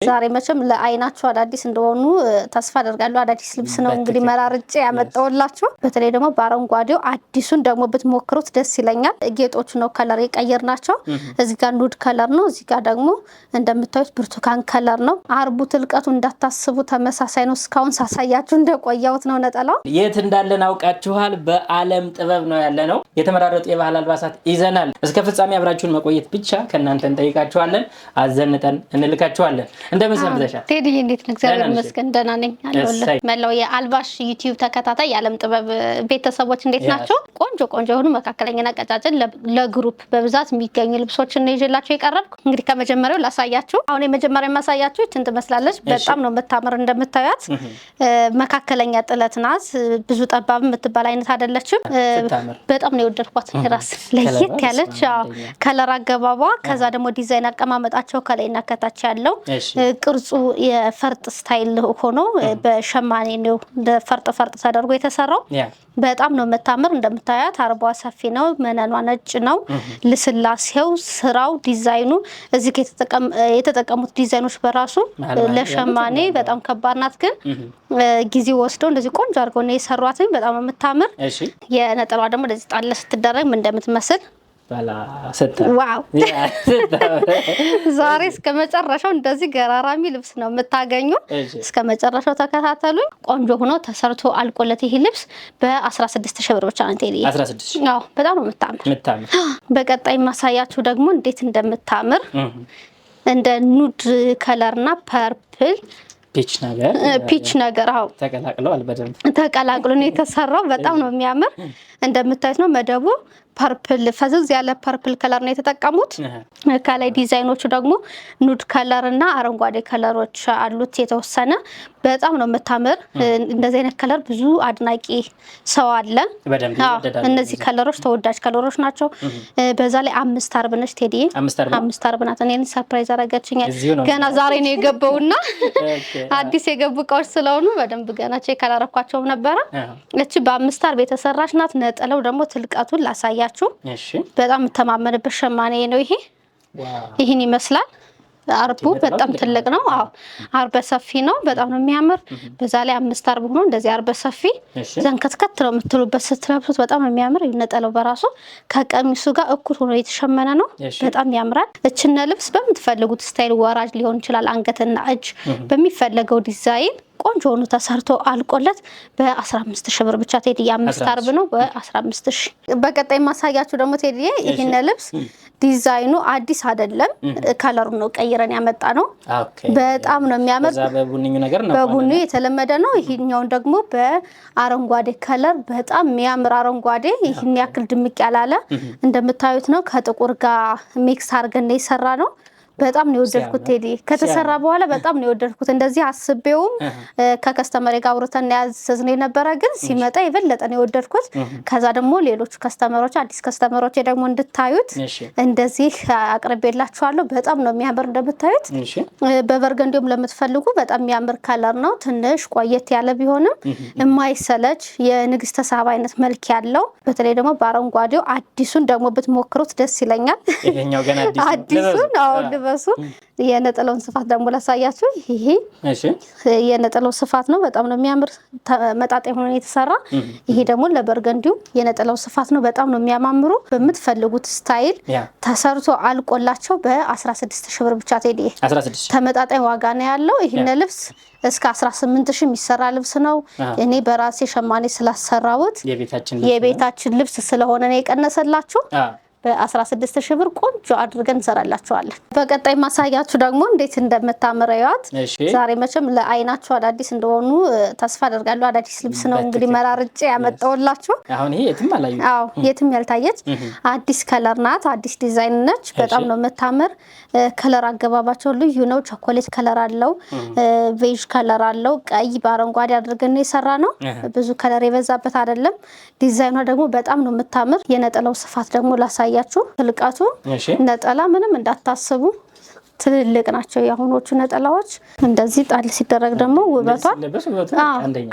ዛሬ መቼም ለአይናችሁ አዳዲስ እንደሆኑ ተስፋ አደርጋለሁ። አዳዲስ ልብስ ነው እንግዲህ መራርጬ ያመጣውላችሁ። በተለይ ደግሞ በአረንጓዴው አዲሱን ደግሞ ብትሞክሩት ደስ ይለኛል። ጌጦቹ ነው ከለር የቀየርናቸው። እዚህ ጋር ኑድ ከለር ነው፣ እዚህ ጋር ደግሞ እንደምታዩት ብርቱካን ከለር ነው። አርቡ ትልቀቱ እንዳታስቡ ተመሳሳይ ነው። እስካሁን ሳሳያችሁ እንደቆየሁት ነው። ነጠላው የት እንዳለን አውቃችኋል። በአለም ጥበብ ነው ያለነው። የተመራረጡ የባህል አልባሳት ይዘናል። እስከ ፍጻሜ አብራችሁን መቆየት ብቻ ከእናንተ እንጠይቃችኋለን። አዘንጠን እንልካችኋለን። እንደምን ሰንብተሻል ቴዲ? እንዴት ነው? እግዚአብሔር ይመስገን ደህና ነኝ አለሁልህ። መላው የአልባሽ ዩቲዩብ ተከታታይ የዓለም ጥበብ ቤተሰቦች እንዴት ናቸው? ቆንጆ ቆንጆ የሆኑ መካከለኛና ቀጫጭን ለግሩፕ በብዛት የሚገኙ ልብሶችን ነው ይዤላችሁ የቀረብኩ። እንግዲህ ከመጀመሪያው ላሳያችሁ። አሁን የመጀመሪያው ማሳያችሁ እንትን ትመስላለች። በጣም ነው የምታምር። እንደምታዩት መካከለኛ ጥለት ናት። ብዙ ጠባብ የምትባል አይነት አይደለችም። በጣም ነው የወደድኳት። ራስ ለየት ያለች ከለር አገባቧ፣ ከዛ ደግሞ ዲዛይን አቀማመጣቸው ከላይና ከታች ያለው ቅርጹ የፈርጥ ስታይል ሆኖ በሸማኔ ነው ፈርጥ ተደርጎ የተሰራው። በጣም ነው የምታምር። እንደምታያት አርቧ ሰፊ ነው፣ መነኗ ነጭ ነው። ልስላሴው፣ ስራው፣ ዲዛይኑ እዚህ የተጠቀሙት ዲዛይኖች በራሱ ለሸማኔ በጣም ከባድ ናት፣ ግን ጊዜ ወስደው እንደዚህ ቆንጆ አድርገው ነው የሰሯት። በጣም ነው የምታምር። የነጠሏ ደግሞ እንደዚህ ጣል ስትደረግ ምን እንደምትመስል ዋው! ዛሬ እስከ መጨረሻው እንደዚህ ገራራሚ ልብስ ነው የምታገኙ። እስከ መጨረሻው ተከታተሉ። ቆንጆ ሆኖ ተሰርቶ አልቆለት ይሄ ልብስ በ16000 ብር ብቻ ነው ቴዲ። 16000? አዎ፣ በጣም ነው የምታምር። በቀጣይ ማሳያችሁ ደግሞ እንዴት እንደምታምር እንደ ኑድ ከለርና ፐርፕል ፒች ነገር አው ተቀላቅሎ ነው የተሰራው። በጣም ነው የሚያምር። እንደምታዩት ነው መደቡ ፐርፕል ፈዘዝ ያለ ፐርፕል ከለር ነው የተጠቀሙት። ከላይ ዲዛይኖቹ ደግሞ ኑድ ከለር እና አረንጓዴ ከለሮች አሉት የተወሰነ። በጣም ነው የምታምር። እንደዚህ አይነት ከለር ብዙ አድናቂ ሰው አለ። እነዚህ ከለሮች ተወዳጅ ከለሮች ናቸው። በዛ ላይ 5 አርብ ነች ቴዲ። 5 አርብ ናት። እኔን ሰርፕራይዝ አረጋችኝ። ገና ዛሬ ነው የገባውና አዲስ የገቡ እቃዎች ስለሆኑ በደንብ ገና ቼክ አላረኳቸውም ነበር። እቺ በ5 አርብ የተሰራች ናት። ነጠለው ደግሞ ትልቀቱን ላሳያችሁ። በጣም ተማመነበት ሸማኔ ነው ይሄ። ይሄን ይመስላል። አርቡ በጣም ትልቅ ነው። አዎ፣ አርበ ሰፊ ነው። በጣም ነው የሚያምር። በዛ ላይ 5 አርብ ሆኖ እንደዚህ አርበ ሰፊ ዘንከትከት ነው የምትሉበት ስትለብሱት በጣም ነው የሚያምር። ይነጠለው በራሱ ከቀሚሱ ጋር እኩል ሆኖ የተሸመነ ነው። በጣም ያምራል። እችነ ልብስ በምትፈልጉት ስታይል ወራጅ ሊሆን ይችላል። አንገትና እጅ በሚፈልገው ዲዛይን ቆንጆ ሆኖ ተሰርቶ አልቆለት በ15000 ብር ብቻ ቴዲ። 5 አርብ ነው በ15000። በቀጣይ ማሳያችሁ ደግሞ ቴዲ ይሄን ልብስ ዲዛይኑ አዲስ አይደለም፣ ከለሩ ነው ቀይረን ያመጣ ነው። በጣም ነው የሚያምር። በቡኒ የተለመደ ነው። ይሄኛውን ደግሞ በአረንጓዴ ከለር በጣም የሚያምር አረንጓዴ፣ ይሄን ያክል ድምቅ ያላለ እንደምታዩት ነው። ከጥቁር ጋር ሚክስ አድርገን የሰራ ነው። በጣም ነው የወደድኩት ቴዲ። ከተሰራ በኋላ በጣም ነው የወደድኩት። እንደዚህ አስቤውም ከከስተመሬ ጋር አውርተን ያዘዝነው የነበረ፣ ግን ሲመጣ የበለጠ ነው የወደድኩት። ከዛ ደግሞ ሌሎች ከስተመሮች አዲስ ከስተመሮች ደግሞ እንድታዩት እንደዚህ አቅርቤላችኋለሁ። በጣም ነው የሚያምር። እንደምታዩት በበርገንዲውም ለምትፈልጉ በጣም የሚያምር ከለር ነው። ትንሽ ቆየት ያለ ቢሆንም የማይሰለች የንግስተ ሳባ አይነት መልክ ያለው። በተለይ ደግሞ በአረንጓዴው አዲሱን ደግሞ ብትሞክሩት ደስ ይለኛል። አዲሱን አሁን በሱ የነጠላውን ስፋት ደግሞ ላሳያችሁ። ይሄ የነጠላው ስፋት ነው። በጣም ነው የሚያምር። መጣጣይ ሆኖ የተሰራ። ይሄ ደግሞ ለበርገንዲው የነጠላው ስፋት ነው። በጣም ነው የሚያማምሩ። በምትፈልጉት ስታይል ተሰርቶ አልቆላቸው በ16000 ብር ብቻ ቴዲ። ተመጣጣኝ ዋጋ ነው ያለው። ይሄን ልብስ እስከ 18000 የሚሰራ ልብስ ነው። እኔ በራሴ ሸማኔ ስላሰራሁት የቤታችን ልብስ ስለሆነ ነው የቀነሰላችሁ። በ16000 ብር ቆንጆ አድርገን እንሰራላችኋለን። በቀጣይ ማሳያችሁ ደግሞ እንዴት እንደምታምረያት። ዛሬ መቼም ለአይናችሁ አዳዲስ እንደሆኑ ተስፋ አደርጋለሁ። አዳዲስ ልብስ ነው እንግዲህ መራርጬ ያመጣውላችሁ። አሁን ይሄ የትም አላየሁም። አዎ፣ የትም ያልታየች አዲስ ከለር ናት። አዲስ ዲዛይን ነች። በጣም ነው የምታምር። ከለር አገባባቸው ልዩ ነው። ቸኮሌት ከለር አለው፣ ቬጅ ከለር አለው፣ ቀይ በአረንጓዴ አድርገን የሰራ ነው። ብዙ ከለር የበዛበት አይደለም። ዲዛይኗ ደግሞ በጣም ነው የምታምር። የነጠላው ስፋት ደግሞ ላሳያችሁ። ትልቀቱ ነጠላ ምንም እንዳታስቡ ትልልቅ ናቸው የአሁኖቹ ነጠላዎች። እንደዚህ ጣል ሲደረግ ደግሞ ውበቷ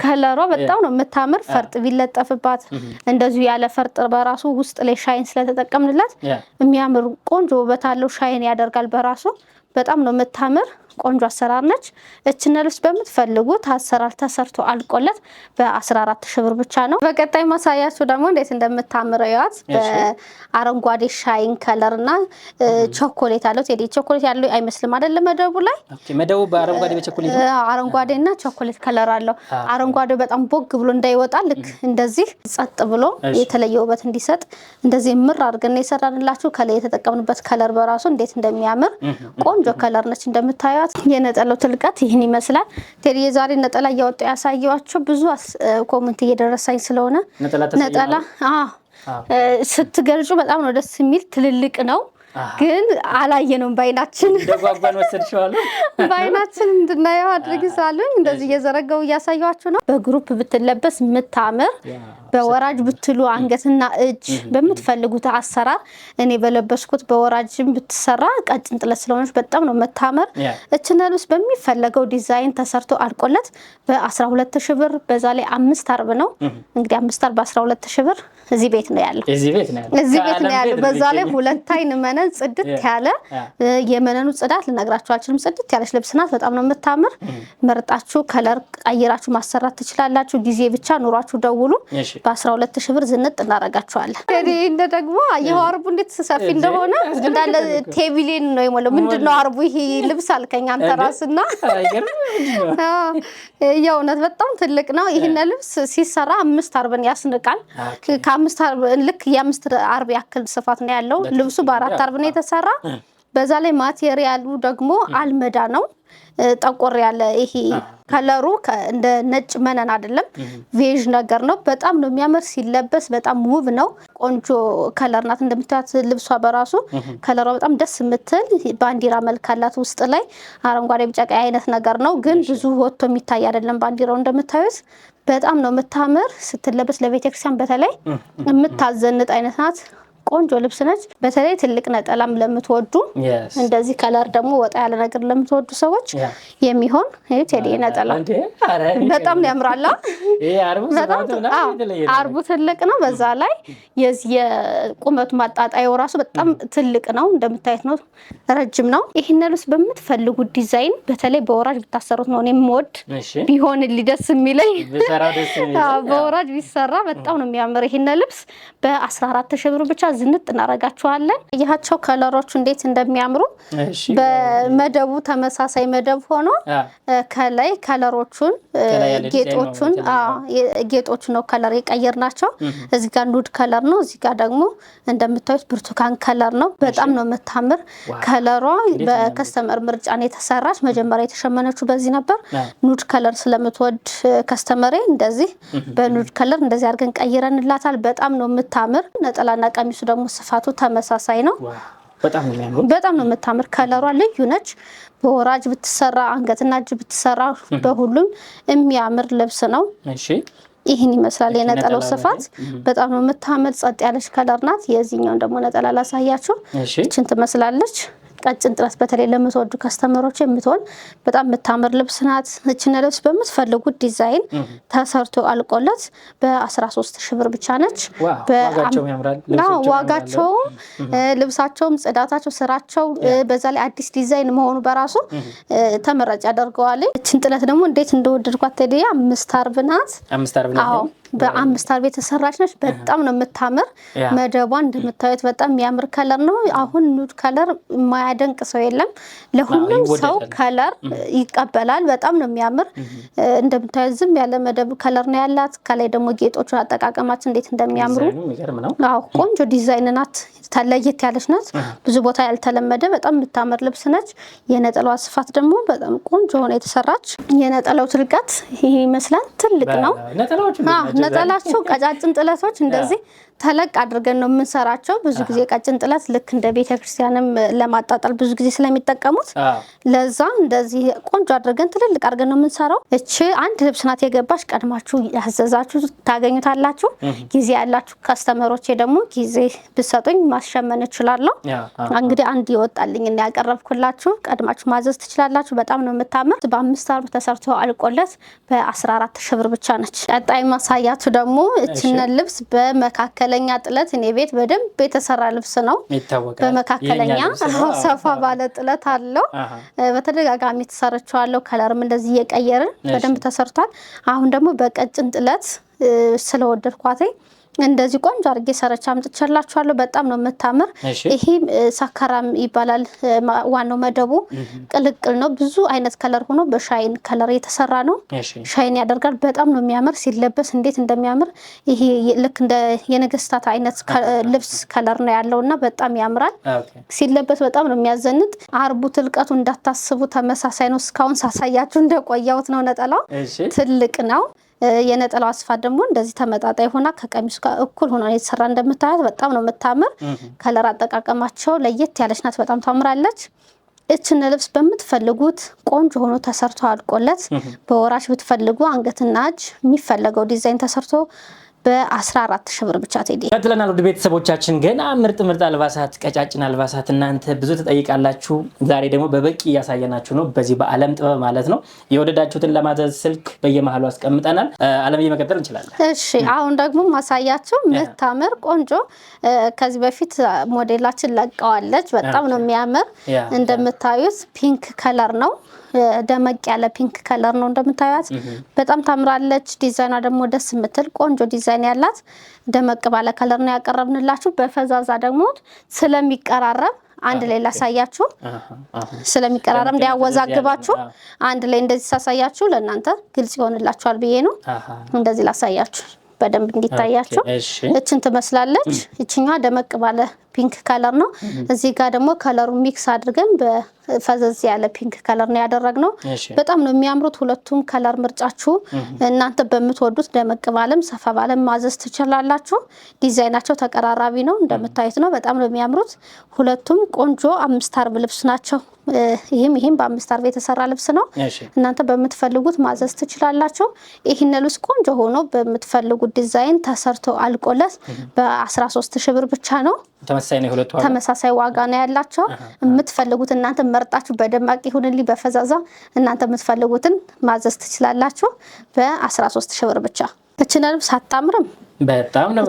ከለሯ በጣም ነው የምታምር። ፈርጥ ቢለጠፍባት እንደዚህ ያለ ፈርጥ በራሱ ውስጥ ላይ ሻይን ስለተጠቀምንላት የሚያምር ቆንጆ ውበት አለው። ሻይን ያደርጋል በራሱ በጣም ነው የምታምር። ቆንጆ አሰራር ነች። እችን ልብስ በምትፈልጉት አሰራር ተሰርቶ አልቆለት በ14 ሺህ ብር ብቻ ነው። በቀጣይ ማሳያችሁ ደግሞ እንዴት እንደምታምረው ያት በአረንጓዴ ሻይን ከለርና ቾኮሌት አለው። ቴዲ ቾኮሌት ያለው አይመስልም አይደል? መደቡ ላይ መደቡ በአረንጓዴ በቾኮሌት አረንጓዴና ቾኮሌት ከለር አለው። አረንጓዴው በጣም ቦግ ብሎ እንዳይወጣ ልክ እንደዚህ ጸጥ ብሎ የተለየ ውበት እንዲሰጥ እንደዚህ ምር አድርገን የሰራንላችሁ። ከላይ የተጠቀምንበት ከለር በራሱ እንዴት እንደሚያምር ቆንጆ ከለር ነች። እንደምታዩት የነጠላው ትልቀት ይህን ይመስላል። ቴዲ የዛሬ ነጠላ እያወጣሁ ያሳየዋችሁ ብዙ ኮሜንት እየደረሰኝ ስለሆነ ነጠላ ስትገልጹ በጣም ነው ደስ የሚል ትልልቅ ነው ግን አላየነውም። ባይናችን ደጓጓን ወሰድሽዋል ባይናችን እንድናየው አድርጊሳለኝ። እንደዚህ እየዘረጋው እያሳያችሁ ነው። በግሩፕ ብትለበስ ምታምር በወራጅ ብትሉ አንገትና እጅ በምትፈልጉት አሰራር እኔ በለበስኩት በወራጅም ብትሰራ ቀጭን ጥለት ስለሆነች በጣም ነው መታመር። እችና ልብስ በሚፈለገው ዲዛይን ተሰርቶ አልቆለት በ12 ሺህ ብር። በዛ ላይ 5 አርብ ነው እንግዲህ 5 አርብ 12 ሺህ ብር እዚህ ቤት ነው ያለው። እዚህ ቤት ነው ያለው። በዛ ላይ ሁለት አይን መነን ጽድት ያለ የመነኑ ጽዳት ልነግራችሁ አልችልም። ጽድት ያለች ልብስ ናት። በጣም ነው የምታምር። መርጣችሁ ከለር ቀይራችሁ ማሰራት ትችላላችሁ። ጊዜ ብቻ ኑሯችሁ ደውሉ። በ12 ሺህ ብር ዝንጥ እናረጋችኋለን። እንደ ደግሞ አየሁ አርቡ እንዴት ሰፊ እንደሆነ እንዳለ ቴቢሌን ነው የሞላው። ምንድነው አርቡ ይሄ ልብስ አልከኝ አንተ ራስና የእውነት በጣም ትልቅ ነው። ይሄን ልብስ ሲሰራ 5 አርብን ያስንቃል። ከ5 አርብ ልክ የ5 አርብ ያክል ስፋት ነው ያለው ልብሱ። በ4 አርብ ነው የተሰራ። በዛ ላይ ማቴሪያሉ ደግሞ አልመዳ ነው። ጠቆር ያለ ይሄ ከለሩ እንደ ነጭ መነን አይደለም፣ ቬጅ ነገር ነው። በጣም ነው የሚያምር ሲለበስ በጣም ውብ ነው። ቆንጆ ከለር ናት። እንደምታዩት ልብሷ በራሱ ከለሯ በጣም ደስ የምትል ባንዲራ መልክ አላት። ውስጥ ላይ አረንጓዴ ቢጫ ቀይ አይነት ነገር ነው፣ ግን ብዙ ወጥቶ የሚታይ አይደለም ባንዲራው። እንደምታዩት በጣም ነው የምታምር ስትለበስ። ለቤተክርስቲያን በተለይ የምታዘንጥ አይነት ናት። ቆንጆ ልብስ ነች። በተለይ ትልቅ ነጠላም ለምትወዱ እንደዚህ ከለር ደግሞ ወጣ ያለ ነገር ለምትወዱ ሰዎች የሚሆን ቴዲ ነጠላ በጣም ያምራል። አርቡ ትልቅ ነው። በዛ ላይ የዚህ የቁመቱ ማጣጣዩ ራሱ በጣም ትልቅ ነው። እንደምታዩት ነው፣ ረጅም ነው። ይሄን ልብስ በምትፈልጉት ዲዛይን በተለይ በወራጅ ብታሰሩት ነው የምወድ ቢሆን ሊደስ የሚለኝ በወራጅ ቢሰራ በጣም ነው የሚያምር። ይሄን ልብስ በ14 ሺህ ብር ብቻ ዝንጥ እናረጋቸዋለን። ይያቸው ከለሮቹ እንዴት እንደሚያምሩ በመደቡ ተመሳሳይ መደብ ሆኖ ከላይ ከለሮቹን ጌጦቹ ነው ከለር የቀየርናቸው። እዚህ ጋር ኑድ ከለር ነው፣ እዚህ ጋር ደግሞ እንደምታዩት ብርቱካን ከለር ነው። በጣም ነው የምታምር ከለሯ። በከስተመር ምርጫ ነው የተሰራች። መጀመሪያ የተሸመነችው በዚህ ነበር። ኑድ ከለር ስለምትወድ ከስተመሬ እንደዚህ በኑድ ከለር እንደዚህ አድርገን ቀይረንላታል። በጣም ነው የምታምር። ነጠላና ቀሚሱ ደግሞ ስፋቱ ተመሳሳይ ነው። በጣም ነው የምታምር። ከለሯ ልዩ ነች። በወራጅ ብትሰራ አንገትና እጅ ብትሰራ በሁሉም የሚያምር ልብስ ነው። ይህን ይመስላል የነጠላው ስፋት። በጣም ነው የምታምር። ጸጥ ያለች ከለር ናት። የዚህኛውን ደግሞ ነጠላ ላሳያችሁ። እችን ትመስላለች። ቀጭን ጥለት በተለይ ለምትወዱ ከስተመሮች የምትሆን በጣም የምታምር ልብስ ናት። እችን ልብስ በምትፈልጉት ዲዛይን ተሰርቶ አልቆለት በ13 ሺህ ብር ብቻ ነች። ዋጋቸው ልብሳቸውም ጽዳታቸው ስራቸው በዛ ላይ አዲስ ዲዛይን መሆኑ በራሱ ተመራጭ ያደርገዋል። እችን ጥለት ደግሞ እንዴት እንደወደድኳት ታዲያ 5 አርብ ናት። በ5 አርብ የተሰራች ነች። በጣም ነው የምታምር። መደቧን እንደምታዩት በጣም የሚያምር ከለር ነው። አሁን ኑድ ከለር የማያደንቅ ሰው የለም። ለሁሉም ሰው ከለር ይቀበላል። በጣም ነው የሚያምር። እንደምታዩት ዝም ያለ መደብ ከለር ነው ያላት። ከላይ ደግሞ ጌጦቹን አጠቃቀማችን እንዴት እንደሚያምሩ ቆንጆ ዲዛይን ናት። ለየት ያለች ናት። ብዙ ቦታ ያልተለመደ በጣም የምታምር ልብስ ነች። የነጠላዋ ስፋት ደግሞ በጣም ቆንጆ ሆነ የተሰራች። የነጠላው ትልቀት ይሄ ይመስላል። ትልቅ ነው ነጠላቸው። ቀጫጭን ጥለቶች እንደዚህ ተለቅ አድርገን ነው የምንሰራቸው። ብዙ ጊዜ ቀጭን ጥለት ልክ እንደ ቤተክርስቲያንም ለማጣጣል ብዙ ጊዜ ስለሚጠቀሙት ለዛ እንደዚህ ቆንጆ አድርገን ትልልቅ አድርገን ነው የምንሰራው። እቺ አንድ ልብስ ናት የገባች። ቀድማችሁ ያዘዛችሁ ታገኙታላችሁ። ጊዜ ያላችሁ ከስተመሮቼ ደግሞ ጊዜ ብትሰጡኝ ማስሸመን እችላለሁ። እንግዲህ አንድ ይወጣልኝ እና ያቀረብኩላችሁ ቀድማችሁ ማዘዝ ትችላላችሁ። በጣም ነው የምታምር። በ5 አርብ ተሰርቶ አልቆለት በ14 ሺህ ብር ብቻ ነች። ቀጣይ ማሳያችሁ ማሳያችሁ ደግሞ እቺን ልብስ በመካከለኛ ጥለት እኔ ቤት በደንብ የተሰራ ልብስ ነው በመካከለኛ ሰፋ ባለ ጥለት አለው በተደጋጋሚ ተሰርቻለሁ ከለርም እንደዚህ እየቀየርን በደንብ ተሰርቷል አሁን ደግሞ በቀጭን ጥለት ስለወደድኳት እንደዚህ ቆንጆ አርጌ ሰረቻ አምጥቻላችኋለሁ በጣም ነው የምታምር ይሄ ሰካራም ይባላል ዋናው መደቡ ቅልቅል ነው ብዙ አይነት ከለር ሆኖ በሻይን ከለር የተሰራ ነው ሻይን ያደርጋል በጣም ነው የሚያምር ሲለበስ እንዴት እንደሚያምር ይሄ ልክ እንደ የነገስታት አይነት ልብስ ከለር ነው ያለውና በጣም ያምራል ሲለበስ በጣም ነው የሚያዘንጥ አርቡ ትልቀቱ እንዳታስቡ ተመሳሳይ ነው እስካሁን ሳሳያችሁ እንደቆያውት ነው ነጠላው ትልቅ ነው የነጠላው አስፋት ደግሞ እንደዚህ ተመጣጣይ ሆና ከቀሚሱ ጋር እኩል ሆና የተሰራ እንደምታዩት በጣም ነው የምታምር ከለር አጠቃቀማቸው ለየት ያለች ናት በጣም ታምራለች እቺን ልብስ በመትፈልጉት ቆንጆ ሆኖ ተሰርቶ አልቆለት በወራሽ ብትፈልጉ አንገትና እጅ የሚፈልገው ዲዛይን ተሰርቶ በ14 ሺህ ብር ብቻ ተይዲ ከተለናል ወደ ቤተሰቦቻችን ገና ምርጥ አልባሳት ቀጫጭን አልባሳት እናንተ ብዙ ተጠይቃላችሁ ዛሬ ደግሞ በበቂ ያሳየናችሁ ነው በዚህ በአለም ጥበብ ማለት ነው የወደዳችሁትን ለማዘዝ ስልክ በየመሃሉ አስቀምጠናል አለም እየመቀጠል እንችላለን እሺ አሁን ደግሞ ማሳያችሁ መታመር ቆንጆ ከዚህ በፊት ሞዴላችን ለቀዋለች በጣም ነው የሚያምር እንደምታዩት ፒንክ ከለር ነው ደመቅ ያለ ፒንክ ከለር ነው እንደምታዩት በጣም ታምራለች ዲዛይኗ ደግሞ ደስ የምትል ቆንጆ ዲዛይን ያላት ደመቅ ባለ ከለር ነው ያቀረብንላችሁ በፈዛዛ ደግሞ ስለሚቀራረብ አንድ ላይ ላሳያችሁ ስለሚቀራረብ እንዲያወዛግባችሁ አንድ ላይ እንደዚህ ሳሳያችሁ ለእናንተ ግልጽ ይሆንላችኋል ብዬ ነው እንደዚህ ላሳያችሁ በደንብ እንዲታያችሁ እቺን ትመስላለች እቺኛዋ ደመቅ ባለ ፒንክ ከለር ነው እዚህ ጋር ደግሞ ከለሩ ሚክስ አድርገን በፈዘዝ ያለ ፒንክ ከለር ነው ያደረግነው በጣም ነው የሚያምሩት ሁለቱም ከለር ምርጫችሁ እናንተ በመትወዱት ደመቅ ባለም ሰፋ ባለም ማዘዝ ትችላላችሁ ዲዛይናቸው ተቀራራቢ ነው እንደምታዩት ነው በጣም ነው የሚያምሩት ሁለቱም ቆንጆ 5 አርብ ልብስ ናቸው ይሄም በ5 አርብ የተሰራ ልብስ ነው እናንተ በመትፈልጉት ማዘዝ ትችላላችሁ ይሄን ልብስ ቆንጆ ሆኖ በመትፈልጉት ዲዛይን ተሰርቶ አልቆለት በ13 ሺህ ብር ብቻ ነው ተመሳሳይ ዋጋ ነው ያላቸው የምትፈልጉት እናንተ መርጣችሁ በደማቅ ይሁንልኝ በፈዛዛ እናንተ የምትፈልጉትን ማዘዝ ትችላላችሁ በ13 ሺህ ብር ብቻ እቺን ልብስ አታምርም በጣም ነው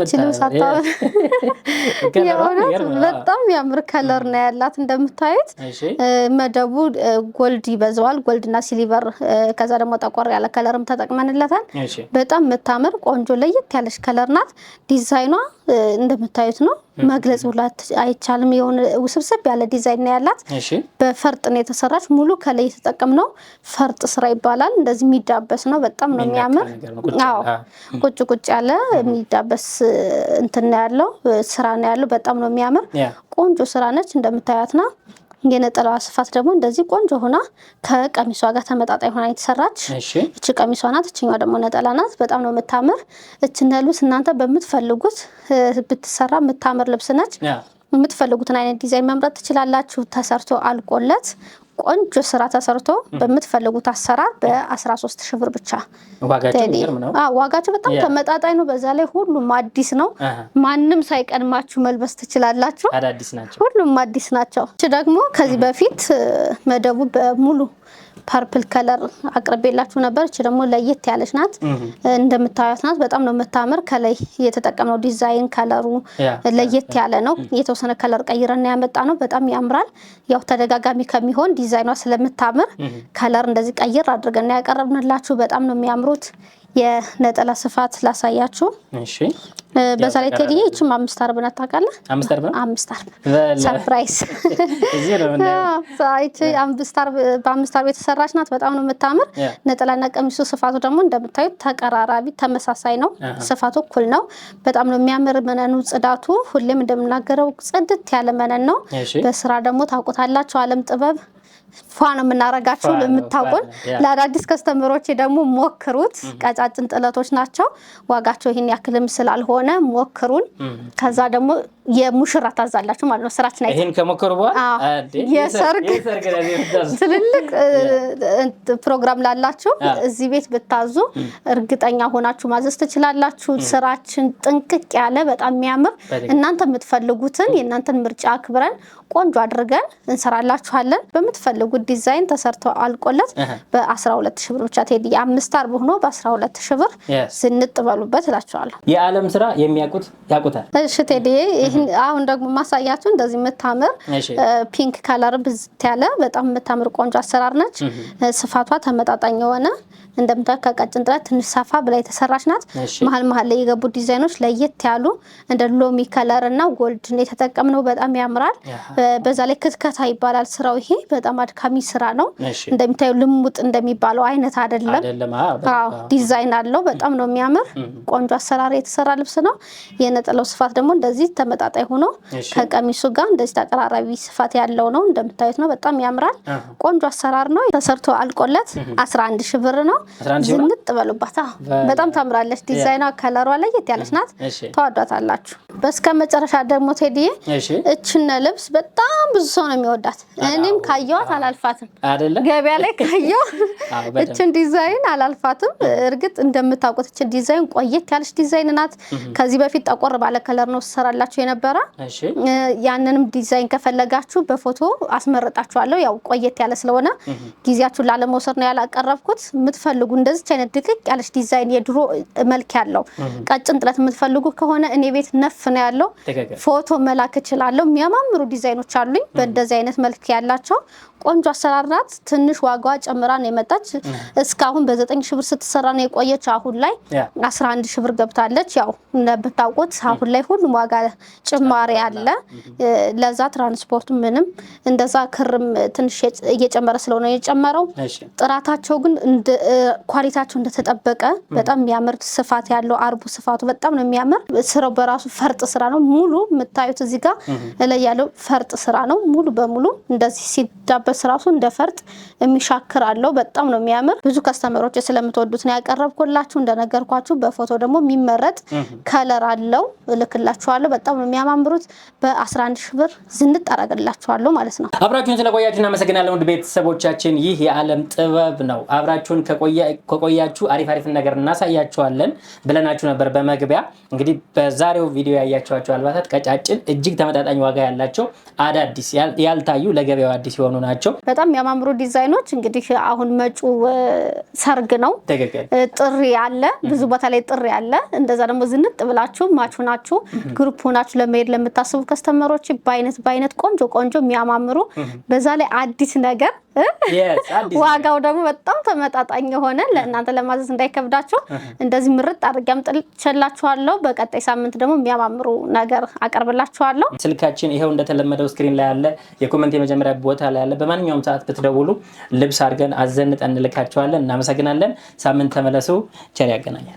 በጣም ያምር ከለር ነው ያላት እንደምታዩት መደቡ ጎልድ ይበዛዋል ጎልድና ሲልቨር ከዛ ደግሞ ጠቆር ያለ ከለርም ተጠቅመንለታል በጣም መታመር ቆንጆ ለየት ያለች ከለር ናት ዲዛይኗ እንደምታዩት ነው መግለጽ ሁላት አይቻልም የሆነ ውስብስብ ያለ ዲዛይን ነው ያላት በፈርጥ ነው የተሰራች ሙሉ ከላይ የተጠቀምነው ፈርጥ ስራ ይባላል እንደዚህ የሚዳበስ ነው በጣም ነው የሚያምር አዎ ቁጭ ያለ የሚዳበስ እንትን ያለው ስራ ነው ያለው በጣም ነው የሚያምር ቆንጆ ስራ ነች እንደምታዩት ነው የነጠላዋ ስፋት ደግሞ እንደዚህ ቆንጆ ሆና ከቀሚሷ ጋር ተመጣጣኝ ሆና የተሰራች እቺ ቀሚሷ ናት እቺኛው ደግሞ ነጠላ ናት በጣም ነው የምታምር እቺን ልብስ እናንተ በመትፈልጉት ብትሰራ የምታምር ልብስ ነች የምትፈልጉትን አይነት ዲዛይን መምረጥ ትችላላችሁ ተሰርቶ አልቆለት ቆንጆ ስራ ተሰርቶ በመትፈልጉት አሰራር በ13 ሺህ ብር ብቻ ዋጋቸው በጣም ተመጣጣኝ ነው በዛ ላይ ሁሉም አዲስ ነው ማንንም ሳይቀድማችሁ መልበስ ትችላላችሁ ሁሉም አዲስ ናቸው እቺ ደግሞ ከዚህ በፊት መደቡ በሙሉ ፐርፕል ከለር አቅርቤላችሁ ነበር እቺ ደግሞ ለየት ያለች ናት እንደምታዩት ናት በጣም ነው የምታምር ከላይ የተጠቀመው ዲዛይን ከለሩ ለየት ያለ ነው የተወሰነ ከለር ቀይረና ያመጣ ነው በጣም ያምራል ያው ተደጋጋሚ ከሚሆን ዲዛይኗ ስለምታምር ከለር እንደዚህ ቀይር አድርገን ያቀርብንላችሁ በጣም ነው የሚያምሩት የነጠላ ስፋት ላሳያችሁ እሺ በዛ ላይ ቴዲዬ እቺም 5 አርብ ናት ታውቃለህ 5 አርብ 5 አርብ ሰርፕራይዝ እዚህ ነው እና ሳይቺ 5 አርብ በ5 አርብ የተሰራች ናት በጣም ነው የምታምር ነጠላና ቀሚሱ ስፋቱ ደግሞ እንደምታዩት ተቀራራቢ ተመሳሳይ ነው ስፋቱ እኩል ነው በጣም ነው የሚያምር መነኑ ጽዳቱ ሁሌም እንደምናገረው ጽድት ያለ መነን ነው በስራ ደግሞ ታውቁታላችሁ አለም ጥበብ ፋና ምናረጋችሁ ለምታውቁን ለአዳዲስ ከስተመሮች ደግሞ ሞክሩት ቀጫጭን ጥለቶች ናቸው ዋጋቸው ይሄን ያክልም ስላልሆነ ሞክሩን ከዛ ደግሞ የሙሽራ ታዛላችሁ ማለት ነው ስራችን አይደል ይሄን ከሞከሩ በኋላ የሰርግ ትልልቅ ፕሮግራም ላላችሁ እዚህ ቤት ብታዙ እርግጠኛ ሆናችሁ ማዘዝ ትችላላችሁ ስራችን ጥንቅቅ ያለ በጣም የሚያምር እናንተ የምትፈልጉትን የእናንተን ምርጫ አክብረን ቆንጆ አድርገን እንሰራላችኋለን በመትፈልጉ በምትፈልጉት ዲዛይን ተሰርቶ አልቆለት በ12000 ብር ብቻ ቴዲ 5 አርብ ሆኖ በ12000 ብር ዝንጥ በሉበት እላችኋለሁ። የዓለም ስራ የሚያውቁት ያውቁታል። እሺ ቴዲ ይሄን አሁን ደግሞ ማሳያችሁ እንደዚህ የምታምር ፒንክ ከለር ብዝት ያለ በጣም የምታምር ቆንጆ አሰራር ነች። ስፋቷ ተመጣጣኝ የሆነ እንደምታውቁ ከቀጭን ጥለት ትንሽ ሰፋ ብላ የተሰራች ናት። መሀል ላይ የገቡ ዲዛይኖች ለየት ያሉ እንደ ሎሚ ከለር እና ጎልድ ነው የተጠቀምነው። በጣም ያምራል። በዛ ላይ ክትከታ ይባላል ስራው። ይሄ በጣም አድካሚ ስራ ነው። እንደምታዩ ልሙጥ እንደሚባለው አይነት አይደለም። አዎ ዲዛይን አለው። በጣም ነው የሚያምር ቆንጆ አሰራር የተሰራ ልብስ ነው። የነጠላው ስፋት ደግሞ እንደዚህ ተመጣጣኝ ሆኖ ከቀሚሱ ጋር እንደዚህ ተቀራራቢ ስፋት ያለው ነው። እንደምታዩት ነው። በጣም ያምራል። ቆንጆ አሰራር ነው። ተሰርቶ አልቆለት 11000 ብር ነው። ዝንጥ በሉባት። በጣም ታምራለች። ዲዛይኗ ከለሯ ለየት ያለች ናት። ተዋዷታላችሁ። በስከ መጨረሻ ደግሞ ቴዲ እችን ልብስ በጣም ብዙ ሰው ነው የሚወዳት። እኔም ካየዋት አላልፋትም አይደለ? ገበያ ላይ ካየው እችን ዲዛይን አላልፋትም። እርግጥ እንደምታውቁት እችን ዲዛይን ቆየት ያለች ዲዛይን ናት። ከዚህ በፊት ጠቆር ባለ ከለር ነው ሰራላችሁ የነበረ። ያንንም ዲዛይን ከፈለጋችሁ በፎቶ አስመርጣችኋለሁ። ያው ቆየት ያለ ስለሆነ ጊዜያችሁን ላለመውሰድ ነው ያላቀረብኩት። የምትፈልጉ እንደዚህ አይነት ድቅቅ ያለች ዲዛይን የድሮ መልክ ያለው ቀጭን ጥለት የምትፈልጉ ከሆነ እኔ ቤት ነፍ ነው ያለው። ፎቶ መላክ እችላለሁ። የሚያማምሩ ዲዛይኖች አሉኝ በእንደዚህ አይነት መልክ ያላቸው። ቆንጆ አሰራር ናት። ትንሽ ዋጋዋ ጨምራ ነው የመጣች። እስካሁን በ9000 ብር ስትሰራ ነው የቆየች። አሁን ላይ 11000 ብር ገብታለች። ያው እንደምታውቁት አሁን ላይ ሁሉም ዋጋ ጭማሪ አለ። ለዛ ትራንስፖርት ምንም እንደዛ ክርም ትንሽ እየጨመረ ስለሆነ የጨመረው። ጥራታቸው ግን ኳሊቲያቸው እንደተጠበቀ በጣም የሚያምር ስፋት ያለው አርቡ ስፋቱ በጣም ነው የሚያምር። ስራው በራሱ ፈርጥ ስራ ነው። ሙሉ የምታዩት እዚህ ጋር ላይ ያለው ፈርጥ ስራ ነው። ሙሉ በሙሉ እንደዚህ ሲዳበስ ራሱ እንደ ፈርጥ የሚሻክር አለው። በጣም ነው የሚያምር። ብዙ ከስተመሮች ስለምትወዱት ነው ያቀረብኩላችሁ። እንደነገርኳችሁ በፎቶ ደግሞ የሚመረጥ ከለር አለው እልክላችኋለሁ። በጣም ነው የሚያማምሩት። በ11000 ብር ዝንጥ አረጋግላችኋለሁ ማለት ነው። አብራችሁን ስለቆያችሁ እናመሰግናለን ውድ ቤተሰቦቻችን። ይህ የዓለም ጥበብ ነው። አብራችሁን ከቆያችሁ አሪፍ ነገር እናሳያችኋለን ብለናችሁ ነበር በመግቢያ። እንግዲህ በዛሬው ቪዲዮ ያያችኋቸው አልባሳት ቀጫጭን እጅግ ተመጣጣኝ ዋጋ ያላቸው አዳዲስ ያልታዩ ለገበያው አዲስ የሆኑ ናቸው። በጣም ያማምሩ ዲዛይኖች። እንግዲህ አሁን መጪው ሰርግ ነው። ጥሪ አለ፣ ብዙ ቦታ ላይ ጥሪ አለ። እንደዛ ደግሞ ዝንጥ ብላችሁ ማቹ ናችሁ ግሩፕ ሆናችሁ ለመሄድ ለምታስቡ ከስተመሮች በአይነት ቆንጆ የሚያማምሩ በዛ ላይ አዲስ ነገር ዋጋው ደግሞ በጣም ተመጣጣኝ የሆነ ለእናንተ ለማዘዝ እንዳይከብዳችሁ እንደዚህ ምርጥ አድርጌ አምጥቼላችኋለሁ። በቀጣይ ሳምንት ደግሞ የሚያማምሩ ነገር አቀርብላችኋለሁ። ስልካችን ይሄው እንደተለመደው ስክሪን ላይ አለ። የኮሜንት የመጀመሪያ ቦታ ላይ አለ። በማንኛውም ሰዓት ብትደውሉ ልብስ አድርገን አዘንጠን እንልካችኋለን። እናመሰግናለን። ሳምንት ተመለሱ። ቸር ያገናኛል።